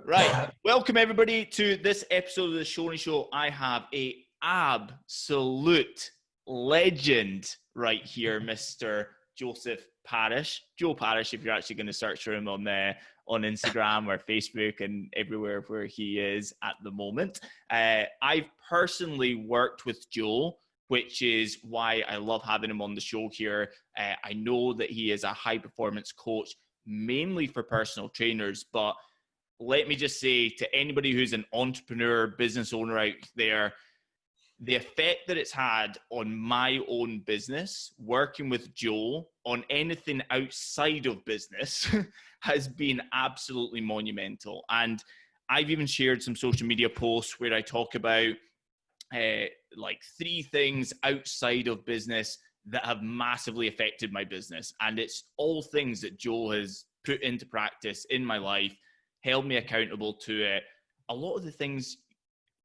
Right. Welcome everybody to this episode of the Shoney Show. I have a absolute legend right here, Mr. Joseph Parish. Joe Parish, if you're actually going to search for him on Instagram or Facebook and everywhere where he is at the moment. I've personally worked with Joe, which is why I love having him on the show here. I know that he is a high performance coach, mainly for personal trainers, but let me just say to anybody who's an entrepreneur, business owner out there, the effect that it's had on my own business, working with Joe on anything outside of business has been absolutely monumental. And I've even shared some social media posts where I talk about like 3 things outside of business that have massively affected my business. And it's all things that Joe has put into practice in my life, held me accountable to it. A lot of the things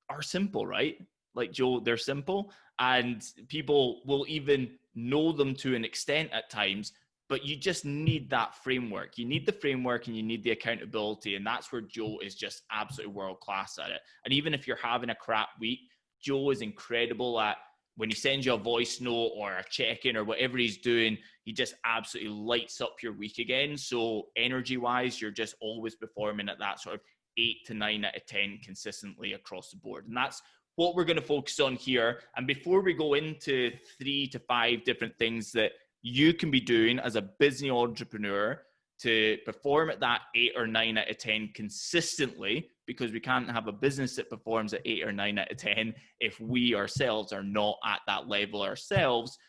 are simple, right? Like Joe, they're simple and people will even know them to an extent at times, but you just need that framework. You need the framework and you need the accountability. And that's where Joe is just absolutely world class at it. And even if you're having a crap week, Joe is incredible at when he sends you a voice note or a check-in or whatever he's doing, he just absolutely lights up your week again. So energy-wise, you're just always performing at that sort of 8 to 9 out of 10 consistently across the board. And that's what we're going to focus on here. And before we go into 3 to 5 different things that you can be doing as a busy entrepreneur to perform at that 8 or 9 out of 10 consistently, because we can't have a business that performs at 8 or 9 out of 10 if we ourselves are not at that level ourselves.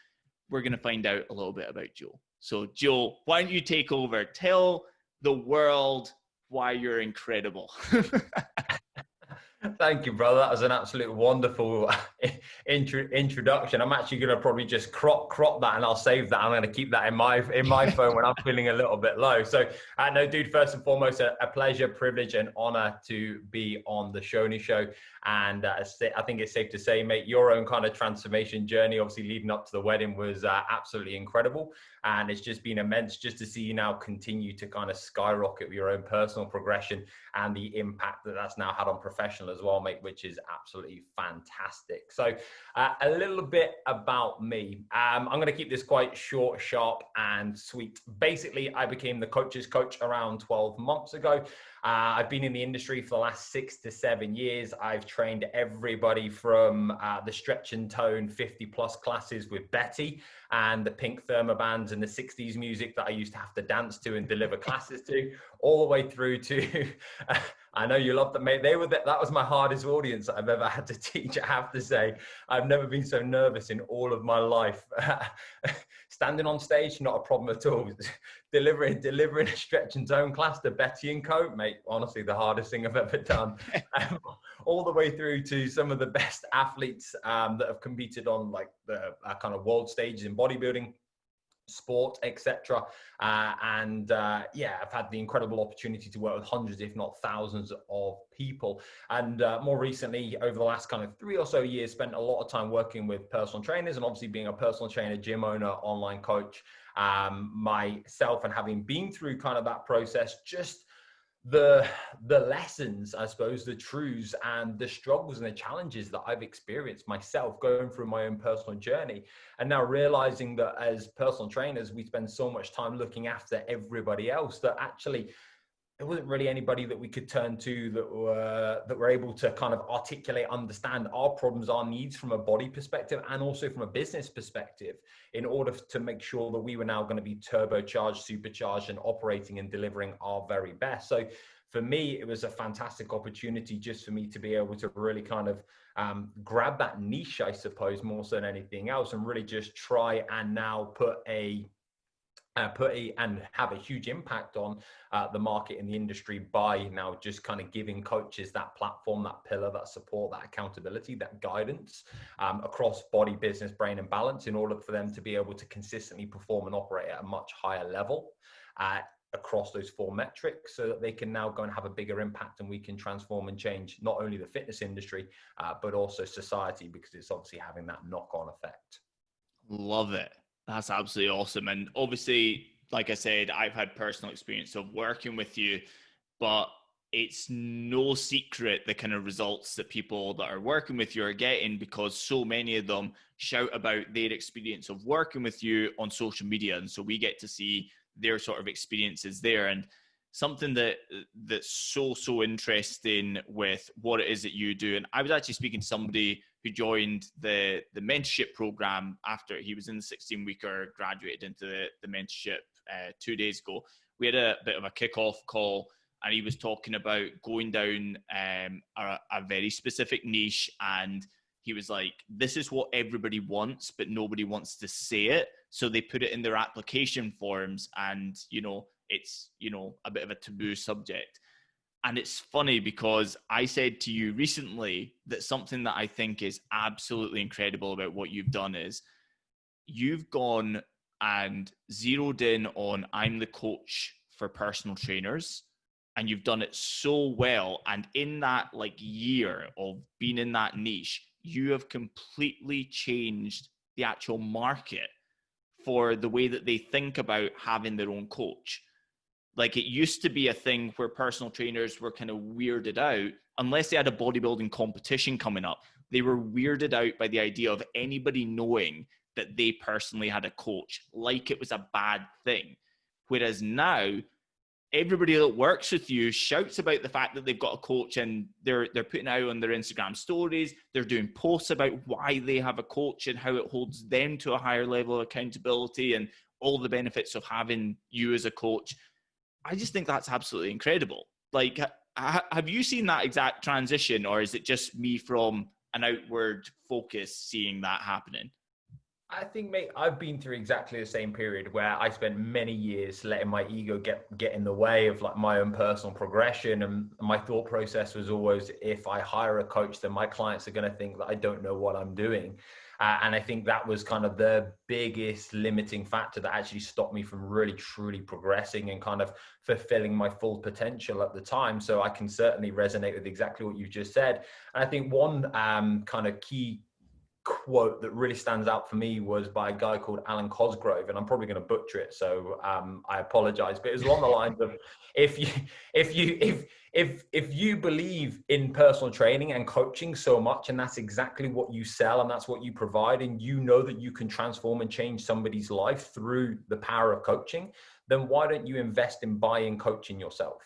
We're going to find out a little bit about Joe. So Joe, why don't you take over? Tell the world why you're incredible. Thank you, brother. That was an absolute wonderful introduction. I'm actually going to probably just crop that, and I'll save that. I'm going to keep that in my phone when I'm feeling a little bit low. So, no, dude. First and foremost, a pleasure, privilege, and honor to be on the Shoney Show. And I think it's safe to say, mate, your own kind of transformation journey, obviously leading up to the wedding, was absolutely incredible. And it's just been immense just to see you now continue to kind of skyrocket with your own personal progression and the impact that that's now had on professional as well, mate, which is absolutely fantastic. So a little bit about me. I'm going to keep this quite short, sharp, and sweet. Basically, I became the coach's coach around 12 months ago. I've been in the industry for the last 6 to 7 years. I've trained everybody from the stretch and tone 50 plus classes with Betty and the pink thermobands and the 60s music that I used to have to dance to and deliver classes to, all the way through to, I know you love them, mate. That was my hardest audience that I've ever had to teach, I have to say. I've never been so nervous in all of my life. Standing on stage, not a problem at all. Delivering a stretch and tone class to Betty and Co, mate, honestly, the hardest thing I've ever done. All the way through to some of the best athletes that have competed on like the kind of world stages in bodybuilding, sport, etc. Yeah, I've had the incredible opportunity to work with hundreds, if not thousands of people. And more recently, over the last kind of 3 or so years, spent a lot of time working with personal trainers, and obviously being a personal trainer, gym owner, online coach, myself, and having been through kind of that process, just the lessons, I suppose, the truths and the struggles and the challenges that I've experienced myself going through my own personal journey. And now realizing that as personal trainers, we spend so much time looking after everybody else that actually there wasn't really anybody that we could turn to that were able to kind of articulate, understand our problems, our needs from a body perspective and also from a business perspective, in order to make sure that we were now going to be turbocharged, supercharged, and operating and delivering our very best. So for me, it was a fantastic opportunity just for me to be able to really kind of grab that niche, I suppose, more so than anything else, and really just try and now and have a huge impact on the market in the industry by now just kind of giving coaches that platform, that pillar, that support, that accountability, that guidance across body, business, brain, and balance, in order for them to be able to consistently perform and operate at a much higher level across those 4 metrics, so that they can now go and have a bigger impact, and we can transform and change not only the fitness industry, but also society, because it's obviously having that knock-on effect. Love it. That's absolutely awesome. And obviously, like I said, I've had personal experience of working with you, but it's no secret the kind of results that people that are working with you are getting, because so many of them shout about their experience of working with you on social media. And so we get to see their sort of experiences there. And something that's so interesting with what it is that you do. And I was actually speaking to somebody who joined the mentorship program after he was in the 16-weeker, graduated into the mentorship 2 days ago. We had a bit of a kickoff call, and he was talking about going down a very specific niche. And he was like, this is what everybody wants, but nobody wants to say it. So they put it in their application forms, and, it's, a bit of a taboo subject. And it's funny because I said to you recently that something that I think is absolutely incredible about what you've done is you've gone and zeroed in on I'm the coach for personal trainers, and you've done it so well. And in that year of being in that niche, you have completely changed the actual market for the way that they think about having their own coach. Like, it used to be a thing where personal trainers were kind of weirded out unless they had a bodybuilding competition coming up. They were weirded out by the idea of anybody knowing that they personally had a coach, like it was a bad thing. Whereas now, everybody that works with you shouts about the fact that they've got a coach, and they're putting out on their Instagram stories. They're doing posts about why they have a coach and how it holds them to a higher level of accountability and all the benefits of having you as a coach. I just think that's absolutely incredible. Like, have you seen that exact transition, or is it just me from an outward focus seeing that happening? I think, mate, I've been through exactly the same period where I spent many years letting my ego get in the way of my own personal progression. And my thought process was always, if I hire a coach, then my clients are going to think that I don't know what I'm doing. And I think that was kind of the biggest limiting factor that actually stopped me from really, truly progressing and kind of fulfilling my full potential at the time. So I can certainly resonate with exactly what you've just said. And I think one kind of key quote that really stands out for me was by a guy called Alan Cosgrove, and I'm probably going to butcher it, so I apologize, but it was along the lines of, if you believe in personal training and coaching so much, and that's exactly what you sell and that's what you provide, and you know that you can transform and change somebody's life through the power of coaching, then why don't you invest in buying coaching yourself?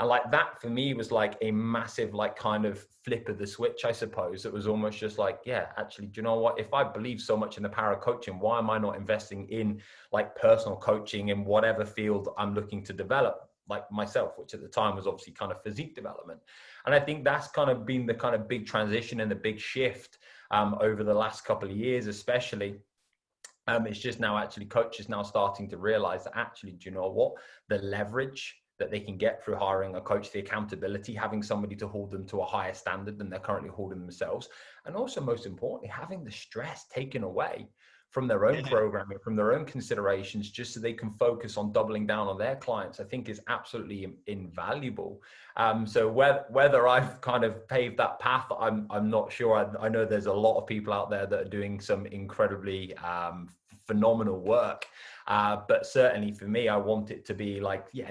And that for me was a massive, kind of flip of the switch, I suppose. It was almost just yeah, actually, do you know what? If I believe so much in the power of coaching, why am I not investing in personal coaching in whatever field I'm looking to develop, myself, which at the time was obviously kind of physique development. And I think that's kind of been the kind of big transition and the big shift over the last couple of years, especially. It's just now actually coaches now starting to realize that actually, do you know what? The leverage that they can get through hiring a coach, the accountability, having somebody to hold them to a higher standard than they're currently holding themselves. And also, most importantly, having the stress taken away from their own programming, from their own considerations, just so they can focus on doubling down on their clients, I think is absolutely invaluable. So whether I've kind of paved that path, I'm not sure. I know there's a lot of people out there that are doing some incredibly phenomenal work. But certainly for me, I want it to be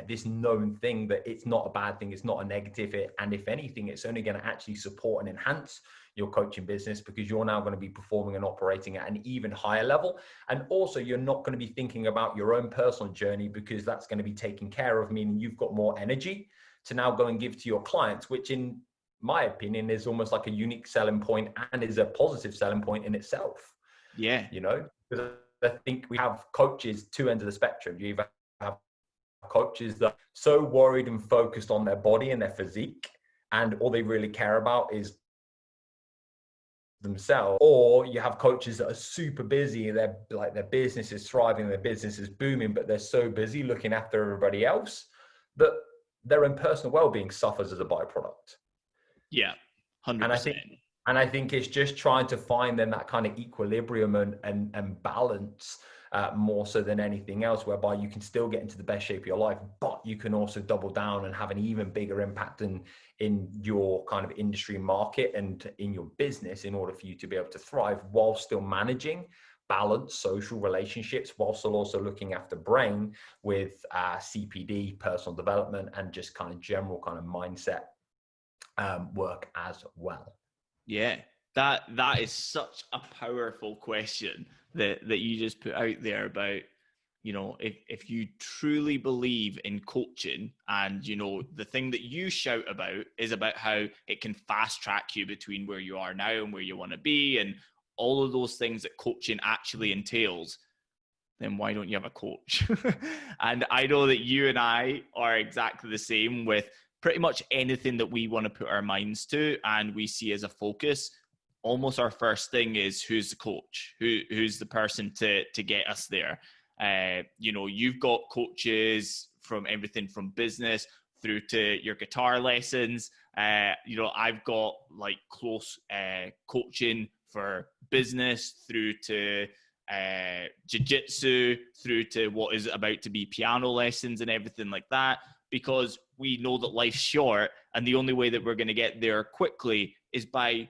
this known thing that it's not a bad thing. It's not a negative. And if anything, it's only going to actually support and enhance your coaching business, because you're now going to be performing and operating at an even higher level. And also, you're not going to be thinking about your own personal journey, because that's going to be taken care of, meaning you've got more energy to now go and give to your clients, which in my opinion is almost like a unique selling point and is a positive selling point in itself. Yeah. Because I think we have coaches, two ends of the spectrum. You either have coaches that are so worried and focused on their body and their physique, and all they really care about is themselves, or you have coaches that are super busy, their business is thriving, their business is booming, but they're so busy looking after everybody else that their own personal well-being suffers as a byproduct. Yeah, 100%. And I think it's just trying to find then that kind of equilibrium and balance more so than anything else, whereby you can still get into the best shape of your life, but you can also double down and have an even bigger impact in your kind of industry market and in your business, in order for you to be able to thrive while still managing balance social relationships whilst also looking after brain with CPD, personal development, and just kind of general kind of mindset work as well. Yeah, that is such a powerful question that you just put out there about, you know, if you truly believe in coaching, and, you know, the thing that you shout about is about how it can fast track you between where you are now and where you want to be, and all of those things that coaching actually entails, then why don't you have a coach? And I know that you and I are exactly the same with pretty much anything that we want to put our minds to and we see as a focus. Almost our first thing is, who's the coach? Who's the person to get us there? You know, you've got coaches from everything from business through to your guitar lessons. You know, I've got like close coaching for business through to jiu-jitsu, through to what is about to be piano lessons and everything like that, because we know that life's short, and the only way that we're going to get there quickly is by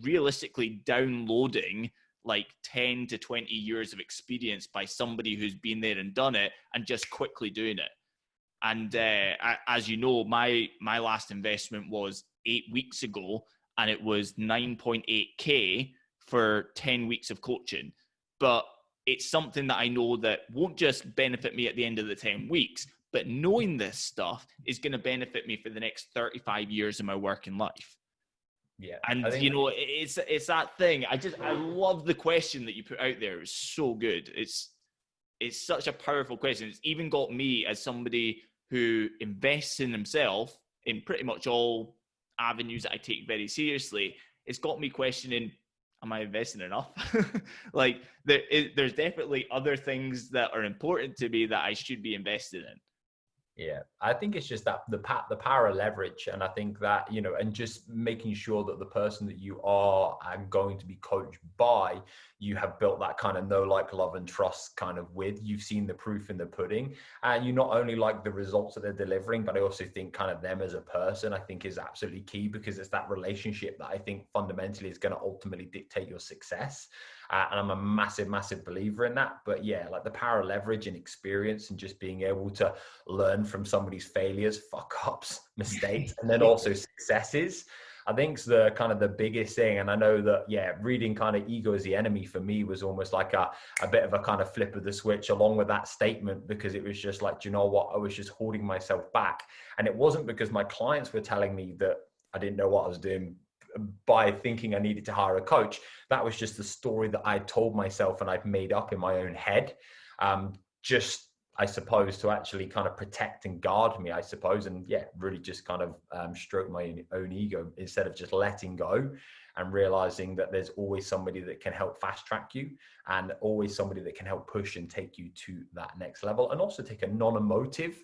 realistically downloading like 10 to 20 years of experience by somebody who's been there and done it, and just quickly doing it. And as you know, my last investment was 8 weeks ago, and it was 9.8K for 10 weeks of coaching. But it's something that I know that won't just benefit me at the end of the 10 weeks, but knowing this stuff is going to benefit me for the next 35 years of my working life. Yeah. And, you know, it's that thing. I love the question that you put out there. It's so good. It's such a powerful question. It's even got me, as somebody who invests in himself in pretty much all avenues that I take very seriously. It's got me questioning, am I investing enough? Like there's definitely other things that are important to me that I should be invested in. Yeah, I think it's just that the power of leverage. And I think that, you know, and just making sure that the person that you are going to be coached by, you have built that kind of know, like, love, and trust kind of with. You've seen the proof in the pudding, and you not only like the results that they're delivering, but I also think kind of them as a person, I think, is absolutely key, because it's that relationship that I think fundamentally is going to ultimately dictate your success. And I'm a massive, massive believer in that. But yeah, like the power of leverage and experience, and just being able to learn from somebody's failures, fuck ups, mistakes, and then also successes, I think is the kind of the biggest thing. And I know that, yeah, reading kind of Ego is the Enemy for me was almost like a bit of a kind of flip of the switch along with that statement, because it was just like, do you know what? I was just holding myself back. And it wasn't because my clients were telling me that I didn't know what I was doing by thinking I needed to hire a coach. That was just the story that I told myself and I'd made up in my own head. Just, I suppose, to actually kind of protect and guard me, I suppose. And yeah, really just kind of stroke my own ego, instead of just letting go and realizing that there's always somebody that can help fast track you, and always somebody that can help push and take you to that next level, and also take a non-emotive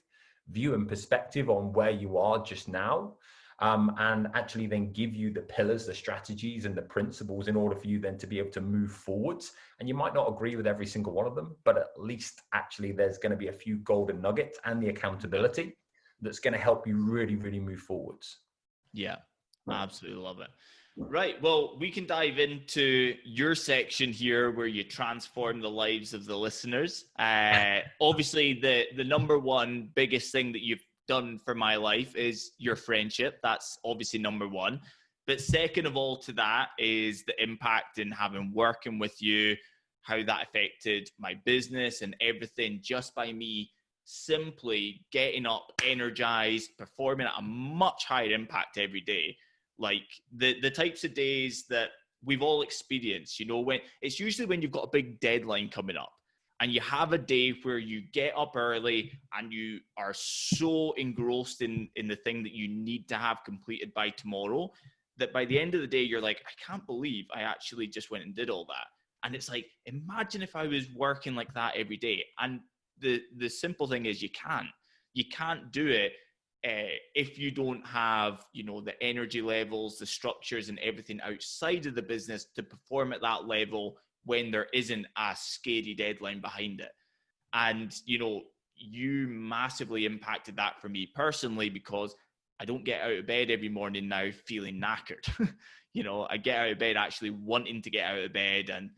view and perspective on where you are just now. And actually then give you the pillars, the strategies, and the principles in order for you then to be able to move forwards. And you might not agree with every single one of them, but at least actually there's going to be a few golden nuggets and the accountability that's going to help you really, really move forwards. Yeah, I absolutely love it. Right. Well, we can dive into your section here where you transform the lives of the listeners. Obviously, the number one biggest thing that you've done for my life is your friendship. That's obviously number one. But second of all to that is the impact in having working with you, how that affected my business and everything, just by me simply getting up, energized, performing at a much higher impact every day. Like the types of days that we've all experienced, you know, when it's usually when you've got a big deadline coming up, and you have a day where you get up early and you are so engrossed in the thing that you need to have completed by tomorrow, that by the end of the day, you're like, I can't believe I actually just went and did all that. And it's like, imagine if I was working like that every day. And the simple thing is, you can't do it if you don't have, you know, the energy levels, the structures, and everything outside of the business to perform at that level when there isn't a scary deadline behind it. And, you know, you massively impacted that for me personally, because I don't get out of bed every morning now feeling knackered. You know, I get out of bed actually wanting to get out of bed, and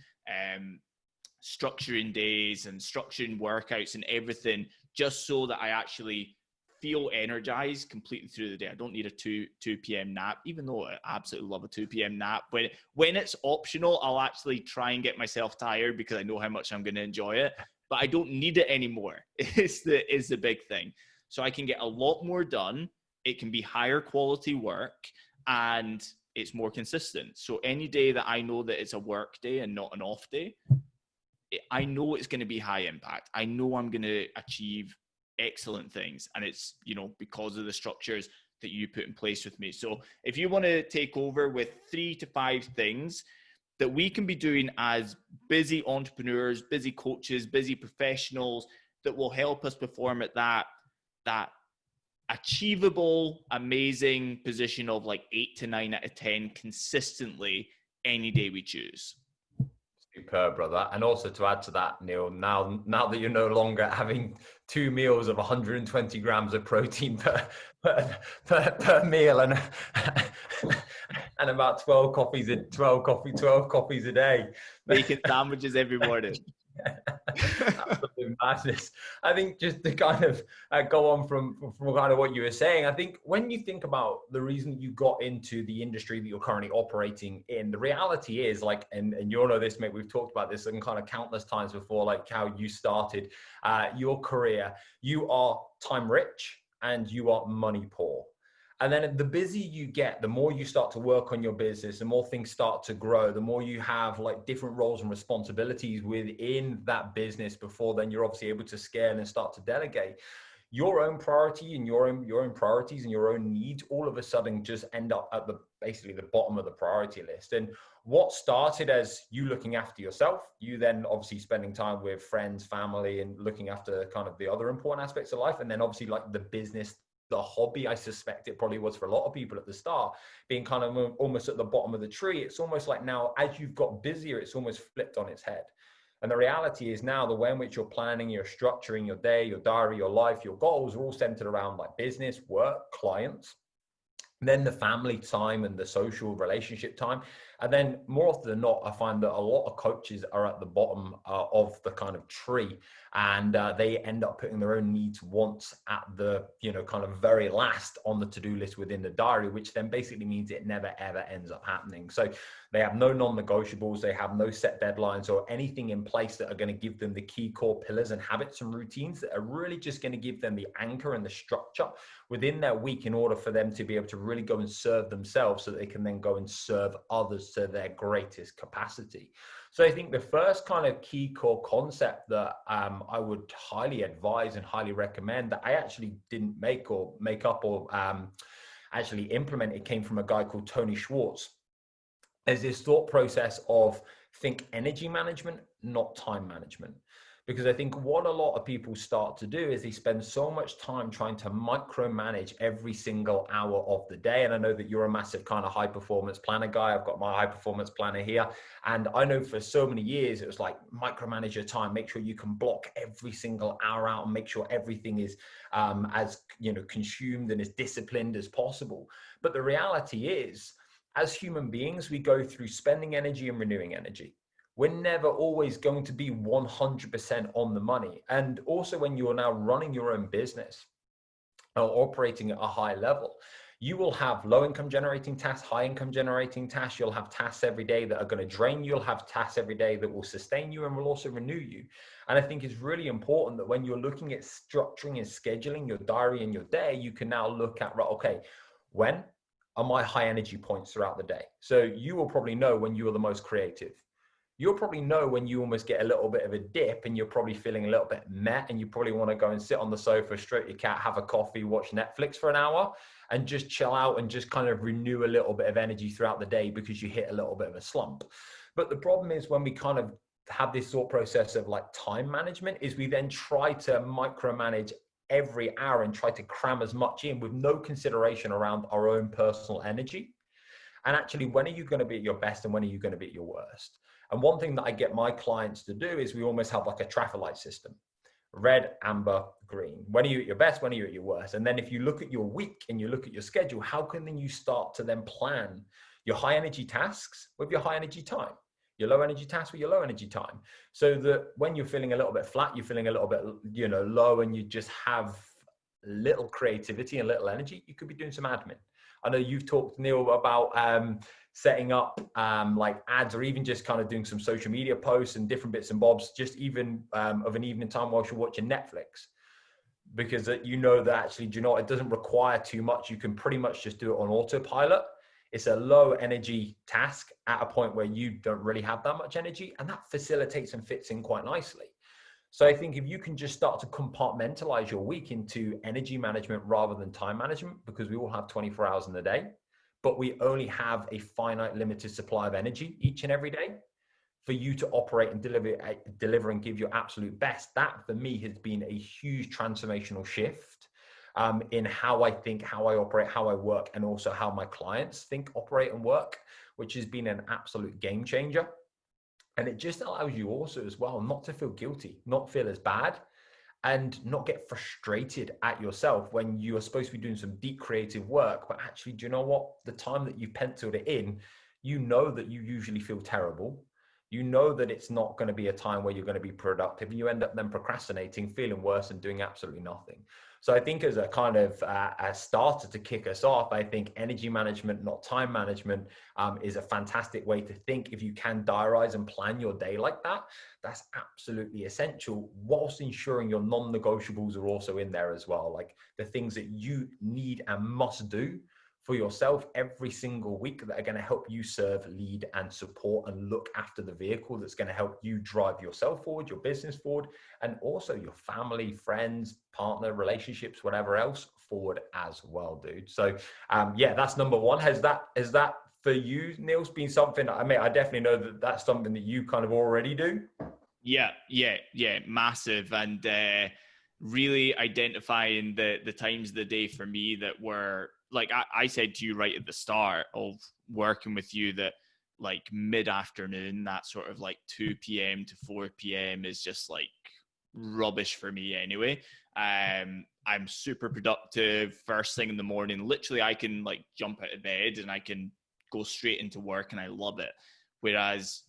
structuring days and structuring workouts and everything, just so that I actually feel energized completely through the day. I don't need a 2 p.m. nap, even though I absolutely love a 2 p.m. nap. When it's optional, I'll actually try and get myself tired because I know how much I'm going to enjoy it, but I don't need it anymore. Is the big thing. So I can get a lot more done. It can be higher quality work, and it's more consistent. So any day that I know that it's a work day and not an off day, I know it's going to be high impact. I know I'm going to achieve excellent things, and it's, you know, because of the structures that you put in place with me. So if you want to take over with 3 to 5 things that we can be doing as busy entrepreneurs, busy coaches, busy professionals, that will help us perform at that achievable, amazing position of like 8 to 9 out of 10 consistently any day we choose. Superb, brother. And also to add to that, Neil, now that you're no longer having 2 meals of 120 grams of protein per meal and about 12 coffees a day. Bacon sandwiches every morning. Absolute madness. I think just to kind of go on from kind of what you were saying, I think when you think about the reason you got into the industry that you're currently operating in, the reality is like, and you'll know this, mate, we've talked about this and kind of countless times before, like how you started your career. You are time rich and you are money poor. And then the busier you get, the more you start to work on your business, the more things start to grow, the more you have like different roles and responsibilities within that business before then you're obviously able to scale and start to delegate. Your own priority and your own priorities and your own needs all of a sudden just end up at basically the bottom of the priority list. And what started as you looking after yourself, you then obviously spending time with friends, family, and looking after kind of the other important aspects of life. And then obviously like the business, the hobby, I suspect it probably was for a lot of people at the start, being kind of almost at the bottom of the tree. It's almost like now, as you've got busier, it's almost flipped on its head. And the reality is now the way in which you're planning, you're structuring your day, your diary, your life, your goals are all centered around like business, work, clients, and then the family time and the social relationship time. And then more often than not, I find that a lot of coaches are at the bottom of the kind of tree, and they end up putting their own needs, wants at the, you know, kind of very last on the to-do list within the diary, which then basically means it never, ever ends up happening. So they have no non-negotiables, they have no set deadlines or anything in place that are going to give them the key core pillars and habits and routines that are really just going to give them the anchor and the structure within their week in order for them to be able to really go and serve themselves so that they can then go and serve others to their greatest capacity. So I think the first kind of key core concept that I would highly advise and highly recommend, that I actually didn't make up or actually implement, it came from a guy called Tony Schwartz, is this thought process of think energy management, not time management. Because I think what a lot of people start to do is they spend so much time trying to micromanage every single hour of the day. And I know that you're a massive kind of high performance planner guy. I've got my high performance planner here. And I know for so many years, it was like micromanage your time, make sure you can block every single hour out and make sure everything is as, you know, consumed and as disciplined as possible. But the reality is, as human beings, we go through spending energy and renewing energy. We're never always going to be 100% on the money. And also when you're now running your own business or operating at a high level, you will have low income generating tasks, high income generating tasks. You'll have tasks every day that are going to drain you. You'll have tasks every day that will sustain you and will also renew you. And I think it's really important that when you're looking at structuring and scheduling your diary and your day, you can now look at, right, okay, when are my high energy points throughout the day? So you will probably know when you are the most creative. You'll probably know when you almost get a little bit of a dip and you're probably feeling a little bit meh and you probably want to go and sit on the sofa, stroke your cat, have a coffee, watch Netflix for an hour and just chill out and just kind of renew a little bit of energy throughout the day because you hit a little bit of a slump. But the problem is when we kind of have this thought process of like time management is we then try to micromanage every hour and try to cram as much in with no consideration around our own personal energy. And actually, when are you going to be at your best and when are you going to be at your worst? And one thing that I get my clients to do is we almost have like a traffic light system: red, amber, green. When are you at your best? When are you at your worst? And then if you look at your week and you look at your schedule, how can then you start to then plan your high energy tasks with your high energy time? your low energy tasks with your low energy time. So that when you're feeling a little bit flat, you're feeling a little bit, low, and you just have little creativity and little energy, you could be doing some admin. I know you've talked, Neil, about setting up like ads, or even just kind of doing some social media posts and different bits and bobs, just even of an evening time whilst you're watching Netflix. Because you know that actually, it doesn't require too much. You can pretty much just do it on autopilot. It's a low energy task at a point where you don't really have that much energy, and that facilitates and fits in quite nicely. So I think if you can just start to compartmentalize your week into energy management rather than time management, because we all have 24 hours in the day, but we only have a finite limited supply of energy each and every day, for you to operate and deliver and give your absolute best. That for me has been a huge transformational shift in how I think, how I operate, how I work, and also how my clients think, operate, and work, which has been an absolute game changer. And it just allows you also as well not to feel guilty, not feel as bad, and not get frustrated at yourself when you are supposed to be doing some deep creative work. But actually, do you know what? The time that you penciled it in, you know that you usually feel terrible. You know that it's not going to be a time where you're going to be productive, and you end up then procrastinating, feeling worse, and doing absolutely nothing. So I think as a kind of a starter to kick us off, I think energy management, not time management, is a fantastic way to think. If you can diarize and plan your day like that, that's absolutely essential, whilst ensuring your non-negotiables are also in there as well. Like the things that you need and must do for yourself every single week that are going to help you serve, lead, and support and look after the vehicle that's going to help you drive yourself forward, your business forward, and also your family, friends, partner, relationships, whatever else forward as well, dude. So yeah, that's number one. Has that for you, Neil's, been something? I mean, I definitely know that that's something that you kind of already do. Yeah, massive. And really identifying the times of the day for me that were, like I said to you right at the start of working with you, that like mid-afternoon, that sort of like 2 p.m. to 4 p.m. is just like rubbish for me anyway. I'm super productive first thing in the morning. Literally, I can like jump out of bed and I can go straight into work, and I love it. Whereas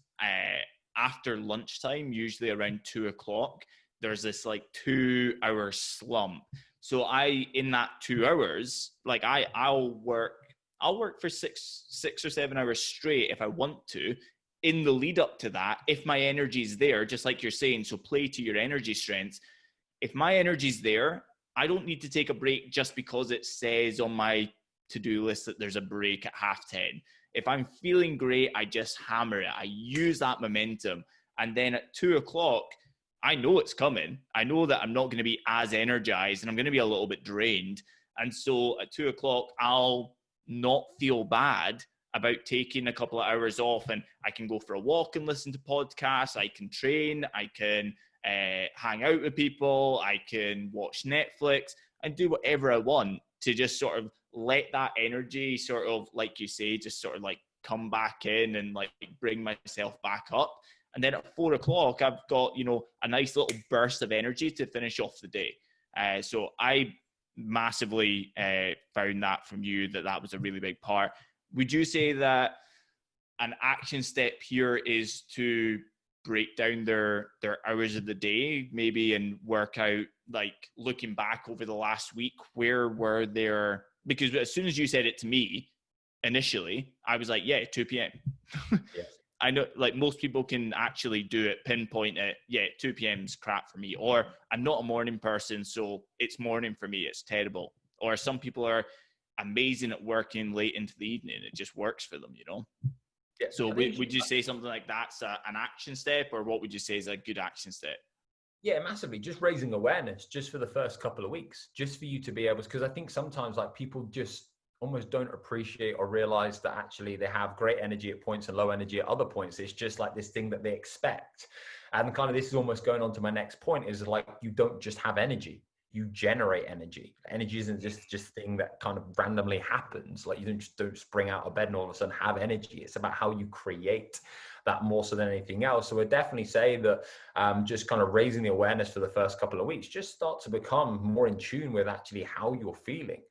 after lunchtime, usually around 2 o'clock, there's this like 2 hour slump. So in that 2 hours, like I'll work for six or 7 hours straight if I want to. In the lead up to that, if my energy's there, just like you're saying, so play to your energy strengths. If my energy's there, I don't need to take a break just because it says on my to-do list that there's a break at 10:30. If I'm feeling great, I just hammer it. I use that momentum. And then at 2 o'clock, I know it's coming. I know that I'm not going to be as energized and I'm going to be a little bit drained. And so at 2 o'clock, I'll not feel bad about taking a couple of hours off, and I can go for a walk and listen to podcasts. I can train. I can hang out with people. I can watch Netflix and do whatever I want to just sort of let that energy sort of, like you say, just sort of like come back in and like bring myself back up. And then at 4 o'clock, I've got, a nice little burst of energy to finish off the day. So I massively found that from you, that was a really big part. Would you say that an action step here is to break down their hours of the day, maybe, and work out, like looking back over the last week, where were there? Because as soon as you said it to me initially, I was like, yeah, 2 p.m. Yes. I know, like most people can actually do it, pinpoint it. Yeah, 2 p.m. is crap for me. Or I'm not a morning person, so it's morning for me. It's terrible. Or some people are amazing at working late into the evening. It just works for them, Yeah. So would you say something like that's an action step, or what would you say is a good action step? Yeah, massively. Just raising awareness just for the first couple of weeks, just for you to be able to, because I think sometimes like people just almost don't appreciate or realize that actually they have great energy at points and low energy at other points. It's just like this thing that they expect. And kind of this is almost going on to my next point, is like, you don't just have energy, you generate energy. Energy isn't just thing that kind of randomly happens. Like you don't spring out of bed and all of a sudden have energy. It's about how you create that more so than anything else. So I definitely say that just kind of raising the awareness for the first couple of weeks, just start to become more in tune with actually how you're feeling.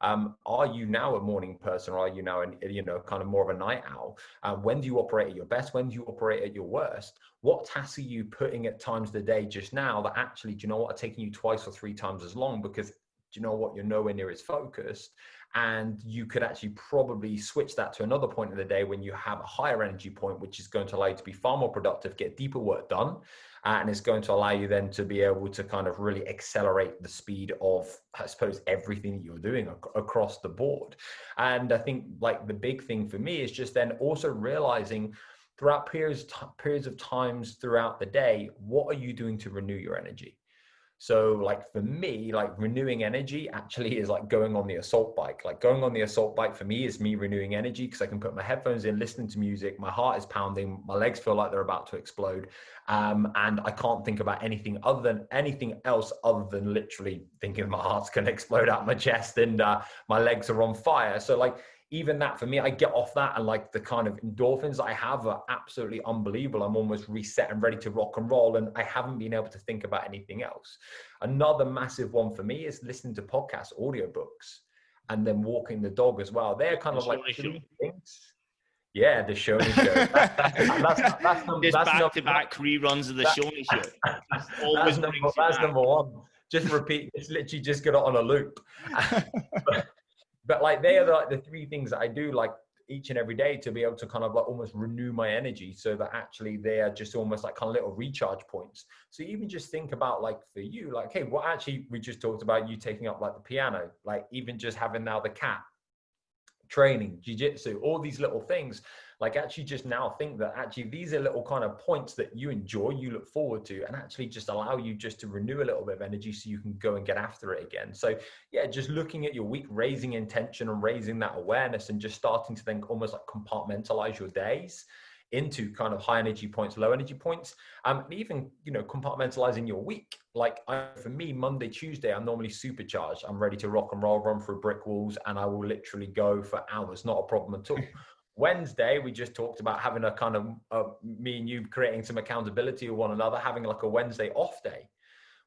Are you now a morning person, or are you now, kind of more of a night owl? When do you operate at your best? When do you operate at your worst? What tasks are you putting at times of the day just now that actually, do you know what, are taking you twice or three times as long? Because do you know what, you're nowhere near as focused. And you could actually probably switch that to another point of the day when you have a higher energy point, which is going to allow you to be far more productive, get deeper work done. And it's going to allow you then to be able to kind of really accelerate the speed of, I suppose, everything that you're doing across the board. And I think like the big thing for me is just then also realizing throughout periods of times throughout the day, what are you doing to renew your energy? So like for me, like renewing energy actually is like going on the assault bike. Like going on the assault bike for me is me renewing energy because I can put my headphones in, listening to music, my heart is pounding, my legs feel like they're about to explode. And I can't think about anything else other than literally thinking my heart's going to explode out my chest and my legs are on fire. So like, even that for me, I get off that and like the kind of endorphins I have are absolutely unbelievable. I'm almost reset and ready to rock and roll. And I haven't been able to think about anything else. Another massive one for me is listening to podcasts, audiobooks, and then walking the dog as well. They're kind of like three things. Yeah, the Shoney Show. Just back-to-back reruns of the Shoney Show. That's number one. Just repeat. It's literally just get it on a loop. But like they are like the three things that I do like each and every day to be able to kind of like almost renew my energy, so that actually they are just almost like kind of little recharge points. So even just think about like for you, like, hey, well, actually we just talked about you taking up like the piano, like even just having now the cat, training, jiu-jitsu, all these little things. Like actually just now think that actually these are little kind of points that you enjoy, you look forward to, and actually just allow you just to renew a little bit of energy so you can go and get after it again. So yeah, just looking at your week, raising intention and raising that awareness, and just starting to think almost like compartmentalize your days into kind of high energy points, low energy points, and even, compartmentalizing your week. Like for me, Monday, Tuesday, I'm normally supercharged. I'm ready to rock and roll, run through brick walls, and I will literally go for hours, not a problem at all. Wednesday, we just talked about having a kind of me and you creating some accountability with one another, having like a Wednesday off day,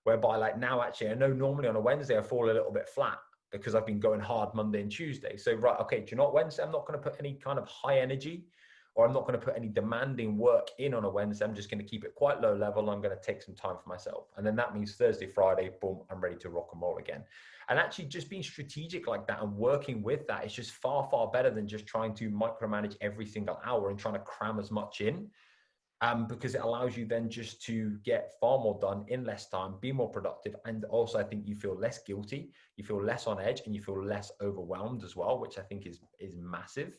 whereby like now actually I know normally on a Wednesday I fall a little bit flat because I've been going hard Monday and Tuesday. So right, okay, do you know what, Wednesday I'm not going to put any kind of high energy, or I'm not going to put any demanding work in on a Wednesday. I'm just going to keep it quite low level. I'm going to take some time for myself. And then that means Thursday, Friday, boom, I'm ready to rock and roll again. And actually just being strategic like that and working with that is just far, far better than just trying to micromanage every single hour and trying to cram as much in. Because it allows you then just to get far more done in less time, be more productive. And also I think you feel less guilty, you feel less on edge, and you feel less overwhelmed as well, which I think is massive.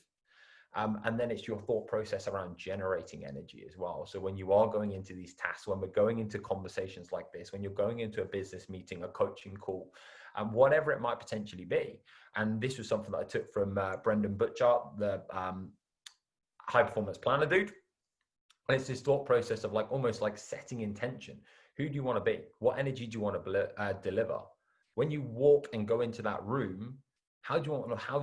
And then it's your thought process around generating energy as well. So when you are going into these tasks, when we're going into conversations like this, when you're going into a business meeting, a coaching call, whatever it might potentially be. And this was something that I took from Brendan Butcher, the high performance planner dude. And it's this thought process of like almost like setting intention. Who do you want to be? What energy do you want to deliver? When you walk and go into that room, how do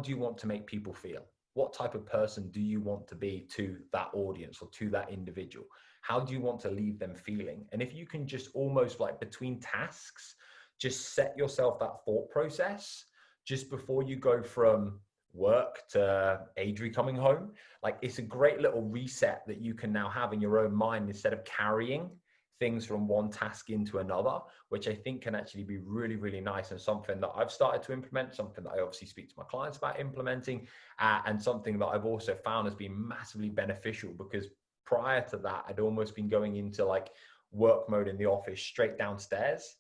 you want to make people feel? What type of person do you want to be to that audience or to that individual? How do you want to leave them feeling? And if you can just almost like between tasks, just set yourself that thought process just before you go from work to Adri coming home, like it's a great little reset that you can now have in your own mind instead of carrying things from one task into another, which I think can actually be really, really nice, and something that I've started to implement, something that I obviously speak to my clients about implementing, and something that I've also found has been massively beneficial, because prior to that, I'd almost been going into like work mode in the office straight downstairs,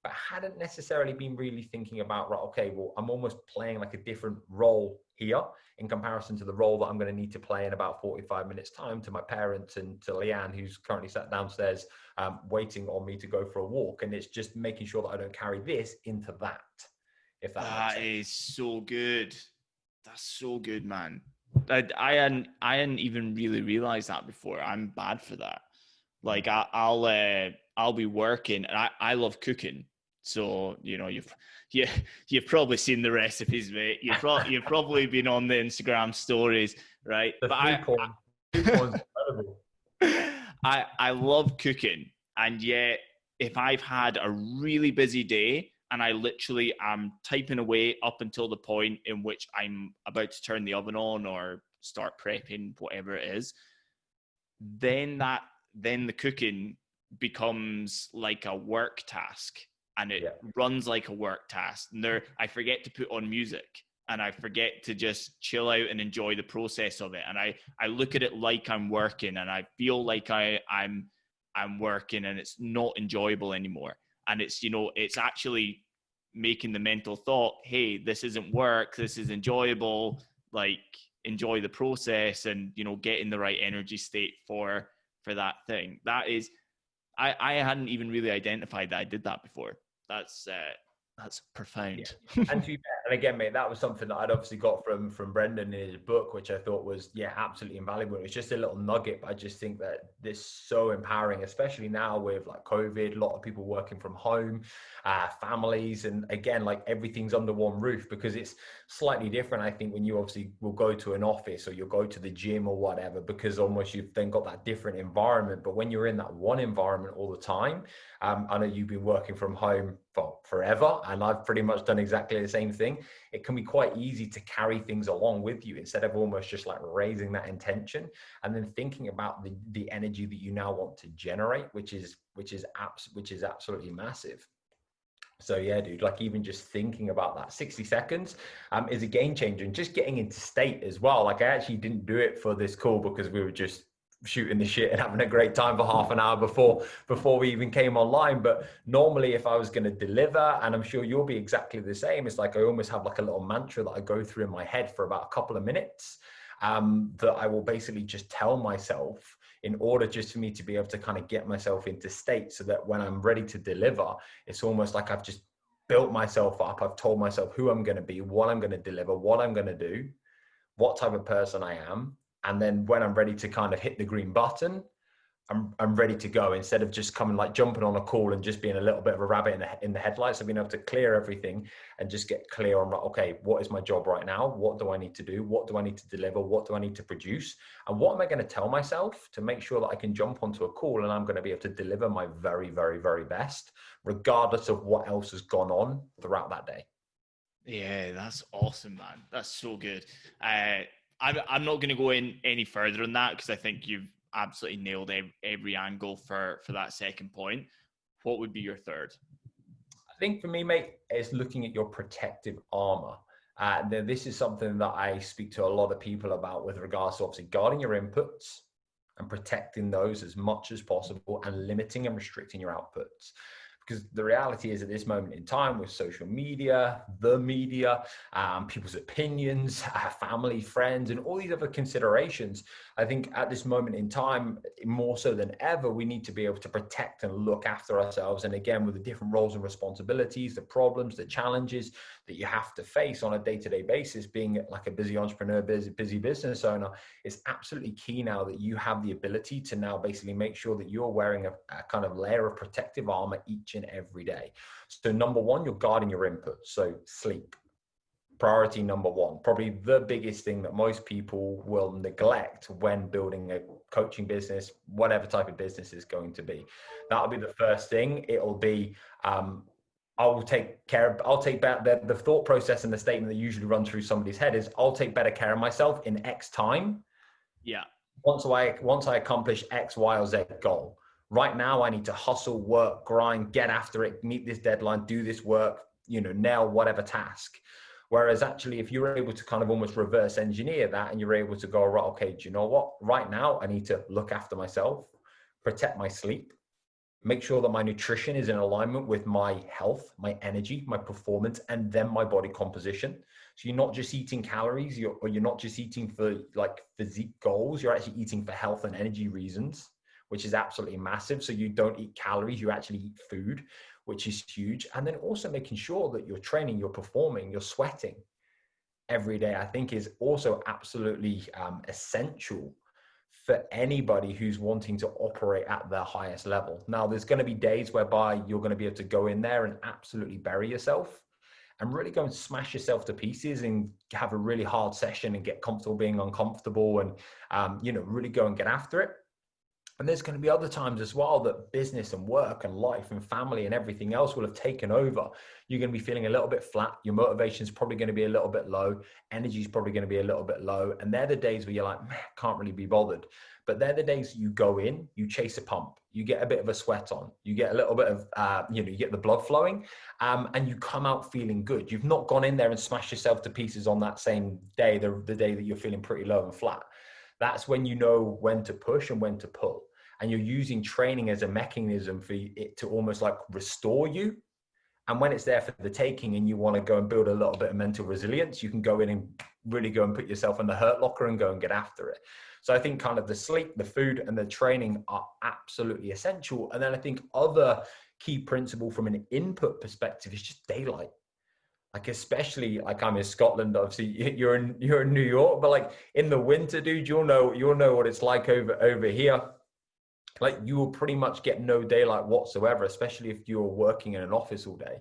but hadn't necessarily been really thinking about, right, okay, well, I'm almost playing like a different role here in comparison to the role that I'm going to need to play in about 45 minutes time to my parents and to Leanne, who's currently sat downstairs waiting on me to go for a walk. And it's just making sure that I don't carry this into that, if that makes sense. That is so good. That's so good, man. I hadn't even really realized that before. I'm bad for that. Like I'll be working, and I love cooking. So, you've probably seen the recipes, mate. You've probably been on the Instagram stories, right? The food porn's incredible. I love cooking, and yet if I've had a really busy day, and I literally am typing away up until the point in which I'm about to turn the oven on or start prepping whatever it is, then the cooking becomes like a work task, and it runs like a work task. And I forget to put on music, and I forget to just chill out and enjoy the process of it. And I look at it like I'm working, and I feel like I'm working, and it's not enjoyable anymore. And it's, it's actually making the mental thought, hey, this isn't work, this is enjoyable, like enjoy the process, and, get in the right energy state for that thing. That is, I hadn't even really identified that I did that before. That's profound. Yeah. And to be fair, and again, mate, that was something that I'd obviously got from Brendan in his book, which I thought was absolutely invaluable. It was just a little nugget, but I just think that this is so empowering, especially now with like COVID, a lot of people working from home, families, and again, like everything's under one roof, because it's slightly different. I think when you obviously will go to an office or you'll go to the gym or whatever, because almost you've then got that different environment. But when you're in that one environment all the time, I know you've been working from home for forever, and I've pretty much done exactly the same thing. It can be quite easy to carry things along with you instead of almost just like raising that intention and then thinking about the energy that you now want to generate, which is absolutely massive. So yeah, dude, like even just thinking about that 60 seconds is a game changer, and just getting into state as well. Like I actually didn't do it for this call because we were just shooting the shit and having a great time for half an hour before we even came online. But normally if I was going to deliver, and I'm sure you'll be exactly the same, it's like I almost have like a little mantra that I go through in my head for about a couple of minutes, that I will basically just tell myself in order just for me to be able to kind of get myself into state, so that when I'm ready to deliver, it's almost like I've just built myself up. I've told myself who I'm going to be, what I'm going to deliver, what I'm going to do, what type of person I am. And then when I'm ready to kind of hit the green button, I'm ready to go, instead of just coming like jumping on a call and just being a little bit of a rabbit in the headlights. I've been able to clear everything and just get clear on, okay, what is my job right now? What do I need to do? What do I need to deliver? What do I need to produce? And what am I going to tell myself to make sure that I can jump onto a call and I'm going to be able to deliver my very, very, very best, regardless of what else has gone on throughout that day. Yeah, that's awesome, man. That's so good. I'm not going to go in any further on that, because I think you've absolutely nailed every angle for that second point. What would be your third? I think for me, mate, is looking at your protective armor. This is something that I speak to a lot of people about with regards to obviously guarding your inputs and protecting those as much as possible, and limiting and restricting your outputs. Because the reality is, at this moment in time, with social media, the media, people's opinions, family, friends, and all these other considerations, I think at this moment in time, more so than ever, we need to be able to protect and look after ourselves. And again, with the different roles and responsibilities, the problems, the challenges that you have to face on a day-to-day basis, being like a busy entrepreneur, busy business owner, it's absolutely key now that you have the ability to now basically make sure that you're wearing a kind of layer of protective armor each and every day. So number one, you're guarding your inputs. So sleep, priority number one, probably the biggest thing that most people will neglect when building a coaching business, whatever type of business is going to be. That'll be the first thing. It'll be, I'll take better, the thought process and the statement that usually runs through somebody's head is, I'll take better care of myself in X time. Yeah. Once I accomplish X, Y, or Z goal. Right now, I need to hustle, work, grind, get after it, meet this deadline, do this work, nail whatever task. Whereas actually, if you're able to kind of almost reverse engineer that, and you're able to go, right, okay, do you know what? Right now, I need to look after myself, protect my sleep, make sure that my nutrition is in alignment with my health, my energy, my performance, and then my body composition. So you're not just eating calories, you're not just eating for like physique goals, you're actually eating for health and energy reasons, which is absolutely massive. So you don't eat calories, you actually eat food, which is huge. And then also making sure that you're training, you're performing, you're sweating every day, I think is also absolutely essential for anybody who's wanting to operate at their highest level. Now, there's going to be days whereby you're going to be able to go in there and absolutely bury yourself and really go and smash yourself to pieces and have a really hard session and get comfortable being uncomfortable and, really go and get after it. And there's going to be other times as well that business and work and life and family and everything else will have taken over. You're going to be feeling a little bit flat. Your motivation is probably going to be a little bit low. Energy is probably going to be a little bit low. And they're the days where you're like, man, can't really be bothered. But they're the days you go in, you chase a pump, you get a bit of a sweat on, you get a little bit of, you get the blood flowing, and you come out feeling good. You've not gone in there and smashed yourself to pieces on that same day, the day that you're feeling pretty low and flat. That's when you know when to push and when to pull. And you're using training as a mechanism for it to almost like restore you. And when it's there for the taking and you want to go and build a little bit of mental resilience, you can go in and really go and put yourself in the hurt locker and go and get after it. So I think kind of the sleep, the food, and the training are absolutely essential. And then I think other key principle from an input perspective is just daylight. Like, especially like I'm in Scotland, obviously you're in New York, but like in the winter, dude, you'll know what it's like over here. Like, you will pretty much get no daylight whatsoever, especially if you're working in an office all day.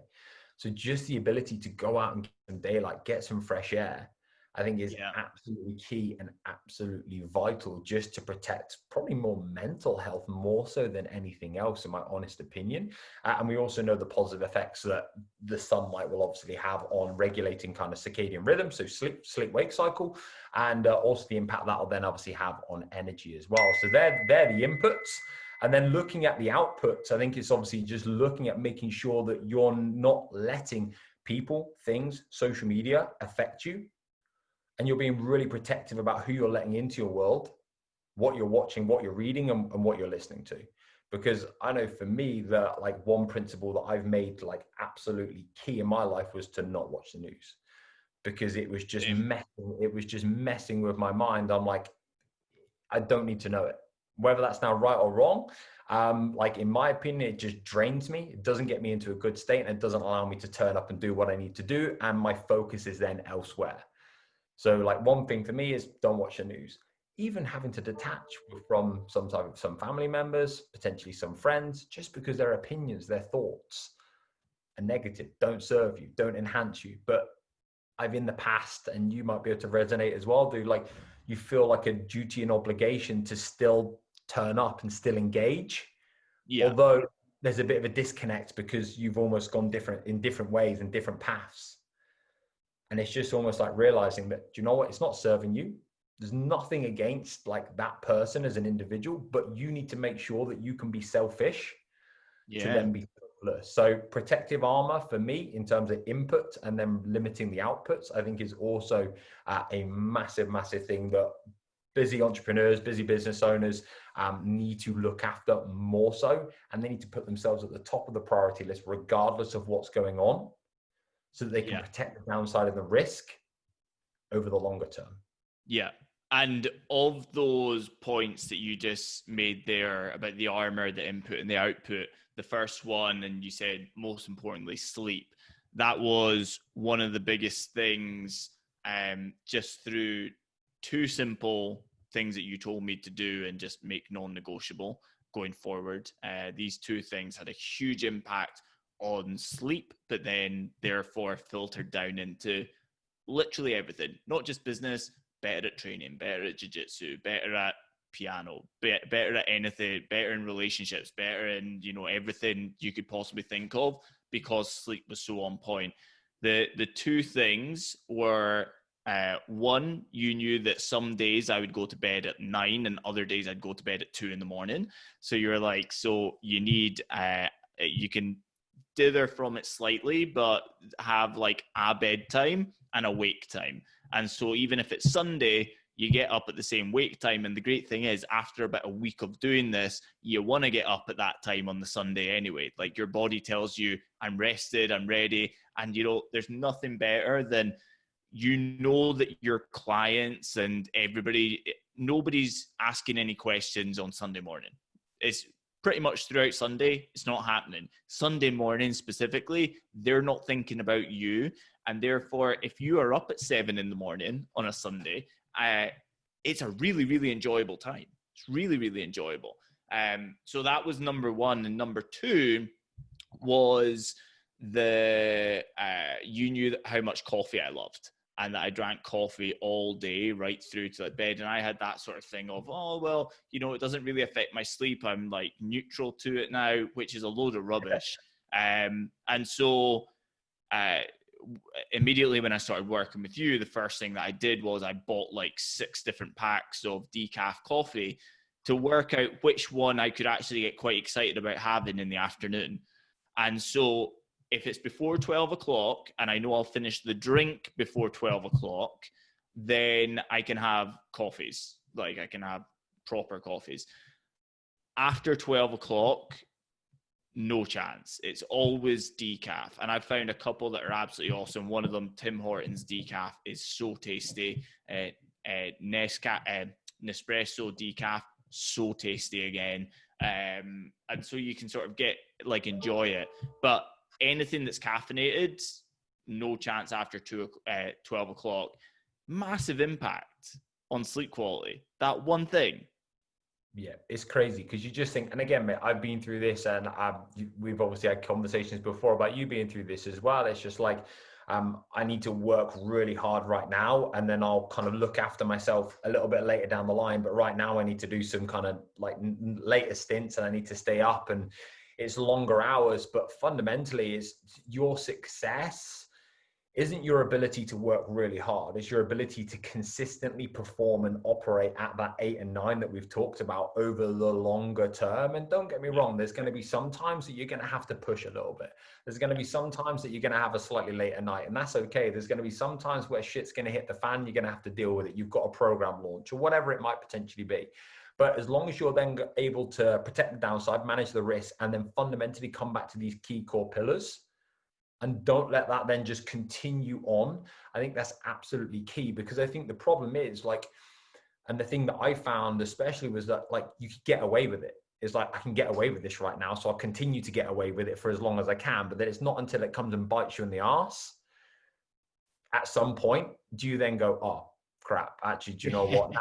So just the ability to go out and get some daylight, get some fresh air, I think is absolutely key and absolutely vital, just to protect probably more mental health, more so than anything else, in my honest opinion. And we also know the positive effects that the sunlight will obviously have on regulating kind of circadian rhythm, so sleep-wake cycle, and also the impact that will then obviously have on energy as well. So they're the inputs. And then looking at the outputs, I think it's obviously just looking at making sure that you're not letting people, things, social media affect you. And you're being really protective about who you're letting into your world, what you're watching, what you're reading, and what you're listening to. Because I know for me that like one principle that I've made like absolutely key in my life was to not watch the news, because it was just messing with my mind. I'm like, I don't need to know it, whether that's now right or wrong. Like, in my opinion, it just drains me. It doesn't get me into a good state, and it doesn't allow me to turn up and do what I need to do. And my focus is then elsewhere. So like, one thing for me is don't watch the news. Even having to detach from some family members, potentially some friends, just because their opinions, their thoughts are negative, don't serve you, don't enhance you. But I've in the past, and you might be able to resonate as well, dude, like you feel like a duty and obligation to still turn up and still engage. Yeah. Although there's a bit of a disconnect because you've almost gone in different ways and different paths. And it's just almost like realizing that, do you know what? It's not serving you. There's nothing against like that person as an individual, but you need to make sure that you can be selfish to then be selfless. So protective armor for me in terms of input and then limiting the outputs, I think is also a massive, massive thing that busy entrepreneurs, busy business owners need to look after more so. And they need to put themselves at the top of the priority list, regardless of what's going on, so that they can protect the downside and the risk over the longer term. Yeah. And of those points that you just made there about the armor, the input and the output, the first one, and you said most importantly, sleep, that was one of the biggest things, just through two simple things that you told me to do and just make non-negotiable going forward. These two things had a huge impact on sleep, but then therefore filtered down into literally everything, not just business, better at training, better at jiu-jitsu, better at piano, better at anything, better in relationships, better in, everything you could possibly think of, because sleep was so on point. The two things were, one, you knew that some days I would go to bed at 9 and other days I'd go to bed at 2 a.m. So you're like, so you need, you can dither from it slightly, but have like a bedtime and a wake time. And so even if it's Sunday, you get up at the same wake time. And the great thing is, after about a week of doing this, you want to get up at that time on the Sunday anyway. Like, your body tells you, I'm rested, I'm ready. And there's nothing better than, that your clients and nobody's asking any questions on Sunday morning. It's pretty much throughout Sunday, it's not happening. Sunday morning specifically, they're not thinking about you. And therefore, if you are up at 7 a.m. on a Sunday, it's a really, really enjoyable time. It's really, really enjoyable. So that was number one. And number two was you knew how much coffee I loved. and that I drank coffee all day right through to like bed. And I had that sort of thing of, oh, well, you know, it doesn't really affect my sleep. I'm like neutral to it now, which is a load of rubbish. And so immediately when I started working with you, the first thing that I did was I bought like 6 different packs of decaf coffee to work out which one I could actually get quite excited about having in the afternoon. And so if it's before 12 o'clock and I know I'll finish the drink before 12 o'clock, then I can have coffees. Like I can have proper coffees. After 12 o'clock, no chance. It's always decaf. And I've found a couple that are absolutely awesome. One of them, Tim Hortons decaf, is so tasty. Nespresso decaf, so tasty again. And so you can sort of get, like, enjoy it. But anything that's caffeinated, no chance after 12 o'clock. Massive impact on sleep quality. That one thing. Yeah, it's crazy because you just think, and again, mate, I've been through this, and we've obviously had conversations before about you being through this as well. It's just like, I need to work really hard right now, and then I'll kind of look after myself a little bit later down the line. But right now I need to do some kind of like later stints, and I need to stay up, and it's longer hours. But fundamentally, it's your success isn't your ability to work really hard. It's your ability to consistently perform and operate at that 8 and 9 that we've talked about over the longer term. And don't get me wrong, there's going to be some times that you're going to have to push a little bit. There's going to be some times that you're going to have a slightly later night, and that's okay. There's going to be some times where shit's going to hit the fan. You're going to have to deal with it. You've got a program launch or whatever it might potentially be. But as long as you're then able to protect the downside, manage the risk, and then fundamentally come back to these key core pillars, and don't let that then just continue on. I think that's absolutely key, because I think the problem is like, and the thing that I found especially was that like you could get away with it. It's like, I can get away with this right now, so I'll continue to get away with it for as long as I can. But then it's not until it comes and bites you in the arse. At some point, do you then go, oh crap, actually, do you know what?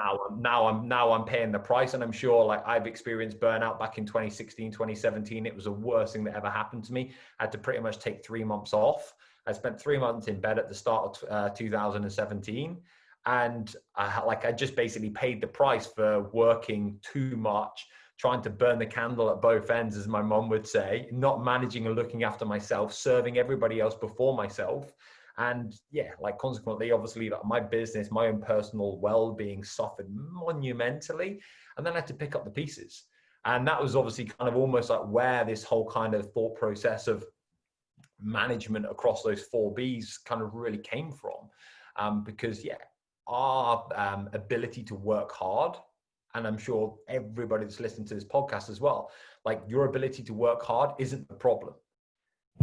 Now I'm paying the price. And I'm sure like I've experienced burnout back in 2016, 2017. It was the worst thing that ever happened to me. I had to pretty much take 3 months off. I spent 3 months in bed at the start of 2017. And I just basically paid the price for working too much, trying to burn the candle at both ends, as my mom would say, not managing and looking after myself, serving everybody else before myself. And yeah, like consequently, obviously, like my business, my own personal well-being suffered monumentally. And then I had to pick up the pieces. And that was obviously kind of almost like where this whole kind of thought process of management across those 4 Bs kind of really came from. Because yeah, our ability to work hard, and I'm sure everybody that's listening to this podcast as well, like your ability to work hard isn't the problem.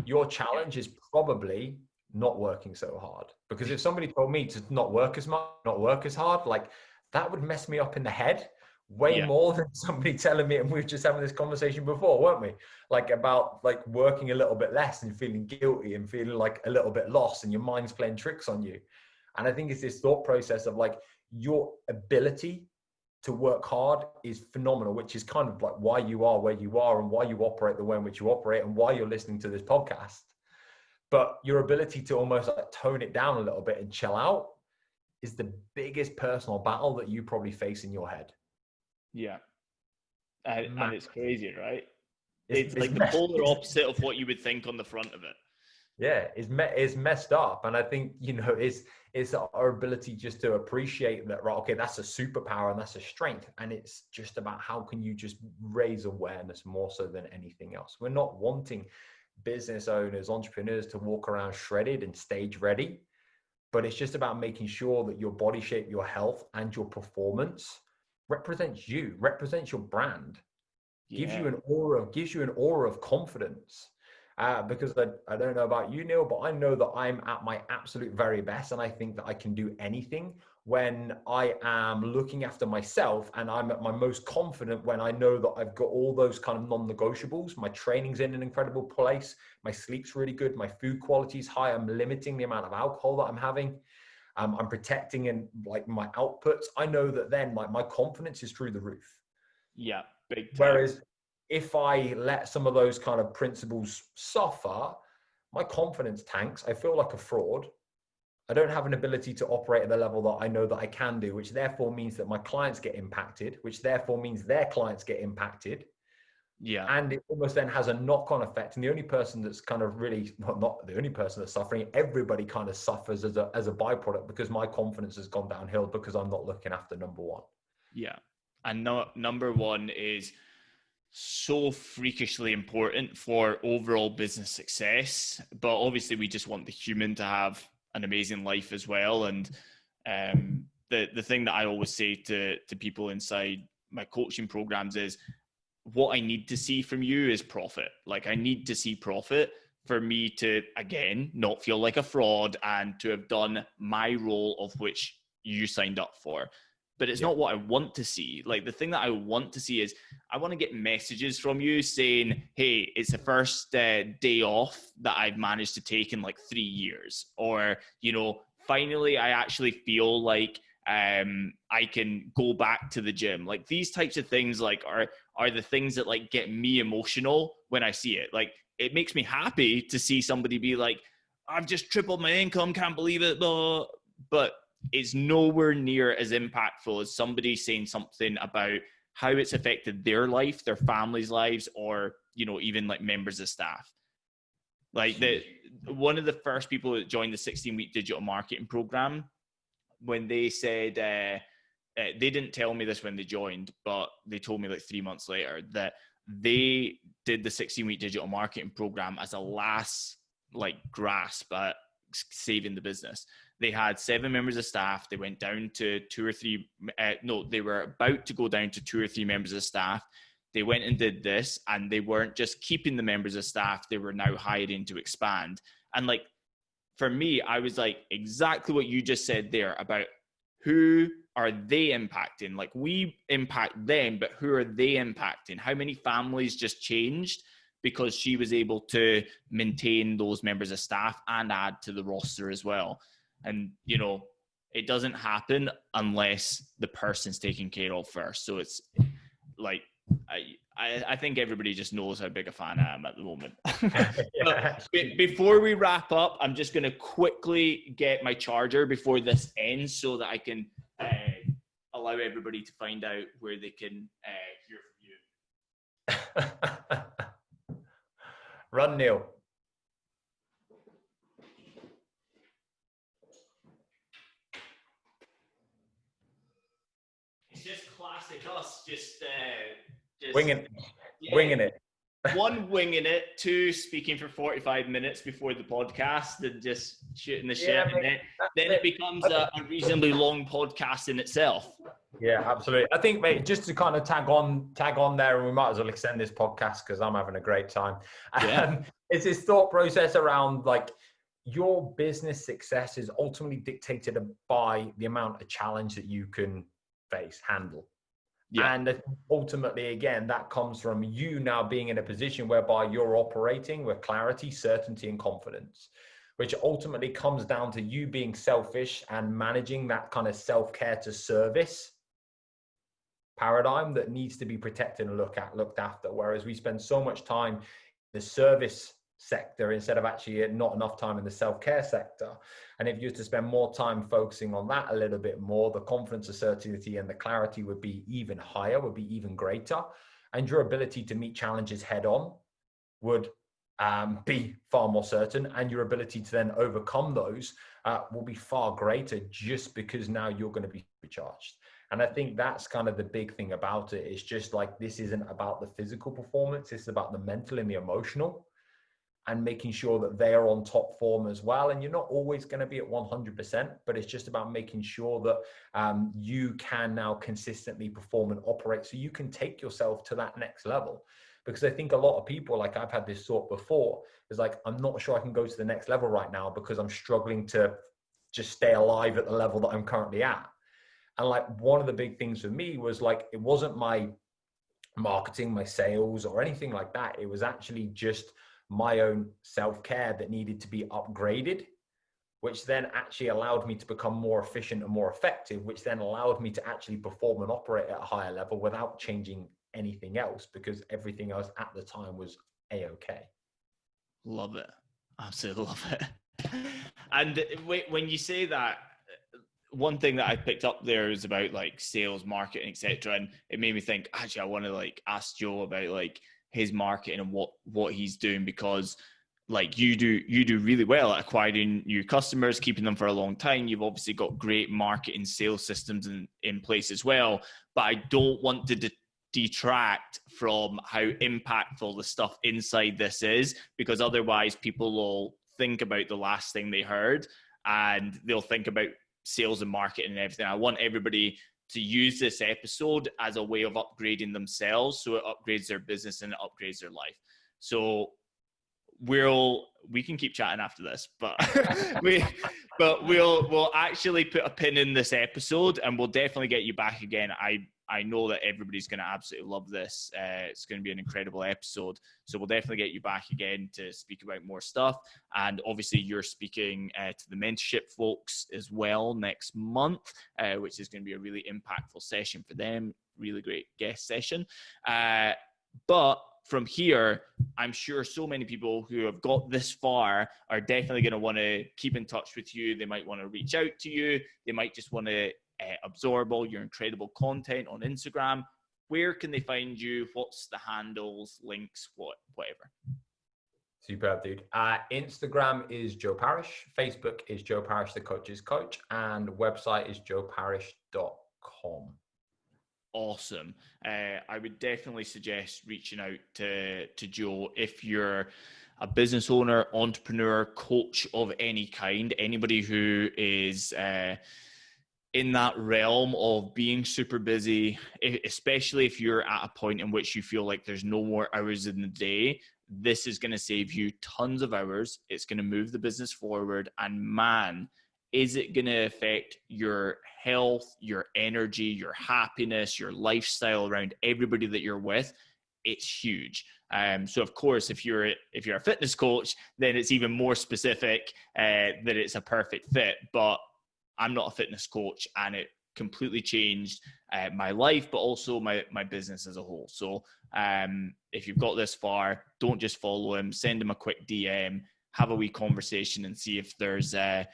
Your challenge is probably not working so hard. Because if somebody told me to not work as much, not work as hard, like that would mess me up in the head way more than somebody telling me, and we were just having this conversation before, weren't we? Like about like working a little bit less and feeling guilty and feeling like a little bit lost and your mind's playing tricks on you. And I think it's this thought process of like your ability to work hard is phenomenal, which is kind of like why you are where you are and why you operate the way in which you operate and why you're listening to this podcast. But your ability to almost like tone it down a little bit and chill out is the biggest personal battle that you probably face in your head. Yeah. And it's crazy, right? It's like the messed, polar opposite of what you would think on the front of it. Yeah, it's messed up. And I think, you know, it's our ability just to appreciate that, right, okay, that's a superpower and that's a strength. And it's just about how can you just raise awareness more so than anything else. We're not wanting business owners, entrepreneurs to walk around shredded and stage ready, but it's just about making sure that your body shape, your health, and your performance represents your brand, gives you an aura of confidence. Because I don't know about you, Neil, but I know that I'm at my absolute very best, and I think that I can do anything when I am looking after myself, and I'm at my most confident when I know that I've got all those kind of non-negotiables. My training's in an incredible place. My sleep's really good. My food quality is high. I'm limiting the amount of alcohol that I'm having. I'm protecting and like my outputs. I know that then like my confidence is through the roof. Yeah, big time. Whereas if I let some of those kind of principles suffer, my confidence tanks. I feel like a fraud. I don't have an ability to operate at the level that I know that I can do, which therefore means that my clients get impacted, which therefore means their clients get impacted. Yeah. And it almost then has a knock-on effect. And the only person that's kind of really, not the only person that's suffering, everybody kind of suffers as a byproduct, because my confidence has gone downhill because I'm not looking after number one. Yeah. And number one is so freakishly important for overall business success. But obviously we just want the human to have an amazing life as well. And the thing that I always say to people inside my coaching programs is, what I need to see from you is profit. Like, I need to see profit for me to, again, not feel like a fraud and to have done my role of which you signed up for. But it's not what I want to see. Like, the thing that I want to see is, I want to get messages from you saying, hey, it's the first day off that I've managed to take in like 3 years. Or, you know, finally, I actually feel like I can go back to the gym. Like, these types of things like are the things that like get me emotional when I see it. Like, it makes me happy to see somebody be like, I've just tripled my income, can't believe it. But it's nowhere near as impactful as somebody saying something about how it's affected their life, their family's lives, or, you know, even like members of staff. Like, one of the first people that joined the 16-week digital marketing program, when they said, they didn't tell me this when they joined, but they told me like 3 months later that they did the 16-week digital marketing program as a last like grasp at saving the business. They had 7 members of staff. They went down to 2 or 3. They were about to go down to 2 or 3 members of staff. They went and did this, and they weren't just keeping the members of staff. They were now hiring to expand. And like, for me, I was like, exactly what you just said there about who are they impacting? Like, we impact them, but who are they impacting? How many families just changed because she was able to maintain those members of staff and add to the roster as well? And, you know, it doesn't happen unless the person's taken care of first. So it's like, I think everybody just knows how big a fan I am at the moment. But before we wrap up, I'm just going to quickly get my charger before this ends so that I can allow everybody to find out where they can hear from you. Run, Neil. It's just classic us, just winging it. 1, winging it. 2, speaking for 45 minutes before the podcast and just shooting the shit. And then it becomes a reasonably long podcast in itself. Yeah, absolutely. I think, mate, just to kind of tag on there, and we might as well extend this podcast because I'm having a great time. It's this thought process around like, your business success is ultimately dictated by the amount of challenge that you can handle. Yeah. And ultimately, again, that comes from you now being in a position whereby you're operating with clarity, certainty, and confidence, which ultimately comes down to you being selfish and managing that kind of self-care to service paradigm that needs to be protected and looked after. Whereas we spend so much time in the service sector instead of actually not enough time in the self-care sector. And if you were to spend more time focusing on that a little bit more, the confidence, the certainty, and the clarity would be even higher, would be even greater. And your ability to meet challenges head on would be far more certain. And your ability to then overcome those will be far greater, just because now you're going to be recharged. And I think that's kind of the big thing about it. It's just like, this isn't about the physical performance. It's about the mental and the emotional, and making sure that they are on top form as well. And you're not always going to be at 100%, but it's just about making sure that you can now consistently perform and operate so you can take yourself to that next level. Because I think a lot of people, like I've had this thought before, is like, I'm not sure I can go to the next level right now because I'm struggling to just stay alive at the level that I'm currently at. And like, one of the big things for me was like, it wasn't my marketing, my sales, or anything like that. It was actually just my own self-care that needed to be upgraded, which then actually allowed me to become more efficient and more effective, which then allowed me to actually perform and operate at a higher level without changing anything else, because everything else at the time was A-okay. Love it. Absolutely love it. And when you say that, one thing that I picked up there is about like sales, marketing, etc. And it made me think, actually, I want to like ask Joe about like his marketing and what he's doing, because like you do really well at acquiring new customers, keeping them for a long time. You've obviously got great marketing sales systems in place as well. But I don't want to detract from how impactful the stuff inside this is, because otherwise people will think about the last thing they heard and they'll think about sales and marketing and everything. I want everybody to use this episode as a way of upgrading themselves, so it upgrades their business and it upgrades their life. So we can keep chatting after this, but we'll actually put a pin in this episode, and we'll definitely get you back again. I know that everybody's going to absolutely love this. It's going to be an incredible episode. So we'll definitely get you back again to speak about more stuff. And obviously you're speaking to the mentorship folks as well next month, which is going to be a really impactful session for them. Really great guest session. But from here, I'm sure so many people who have got this far are definitely going to want to keep in touch with you. They might want to reach out to you. They might just want to absorb all your incredible content on Instagram. Where can they find you? What's the handles, links, whatever? Superb, dude. Instagram is Joe Parish. Facebook is Joe Parish, the coach's coach. And website is joeparish.com. Awesome. I would definitely suggest reaching out to Joe if you're a business owner, entrepreneur, coach of any kind, anybody who is in that realm of being super busy, especially if you're at a point in which you feel like there's no more hours in the day. This is going to save you tons of hours. It's going to move the business forward. And man, is it going to affect your health, your energy, your happiness, your lifestyle around everybody that you're with? It's huge. So of course, if you're a fitness coach, then it's even more specific that it's a perfect fit. But I'm not a fitness coach, and it completely changed my life, but also my business as a whole. So if you've got this far, don't just follow him, send him a quick DM, have a wee conversation, and see if there's a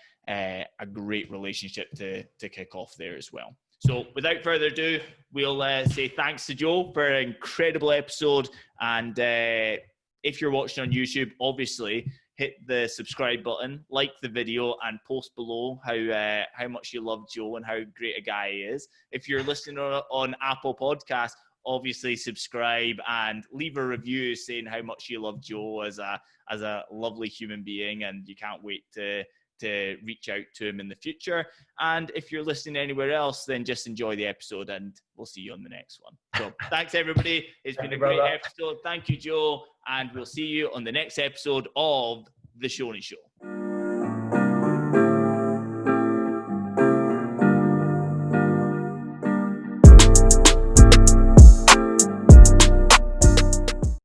great relationship to kick off there as well. So without further ado, we'll say thanks to Joe for an incredible episode. And if you're watching on YouTube, obviously hit the subscribe button, like the video, and post below how much you love Joe and how great a guy he is. If you're listening on Apple Podcasts, obviously subscribe and leave a review saying how much you love Joe as a lovely human being, and you can't wait to reach out to him in the future. And if you're listening anywhere else, then just enjoy the episode, and we'll see you on the next one. So thanks, everybody. It's been a great episode. Thank you, Joe. And we'll see you on the next episode of The Shoney Show.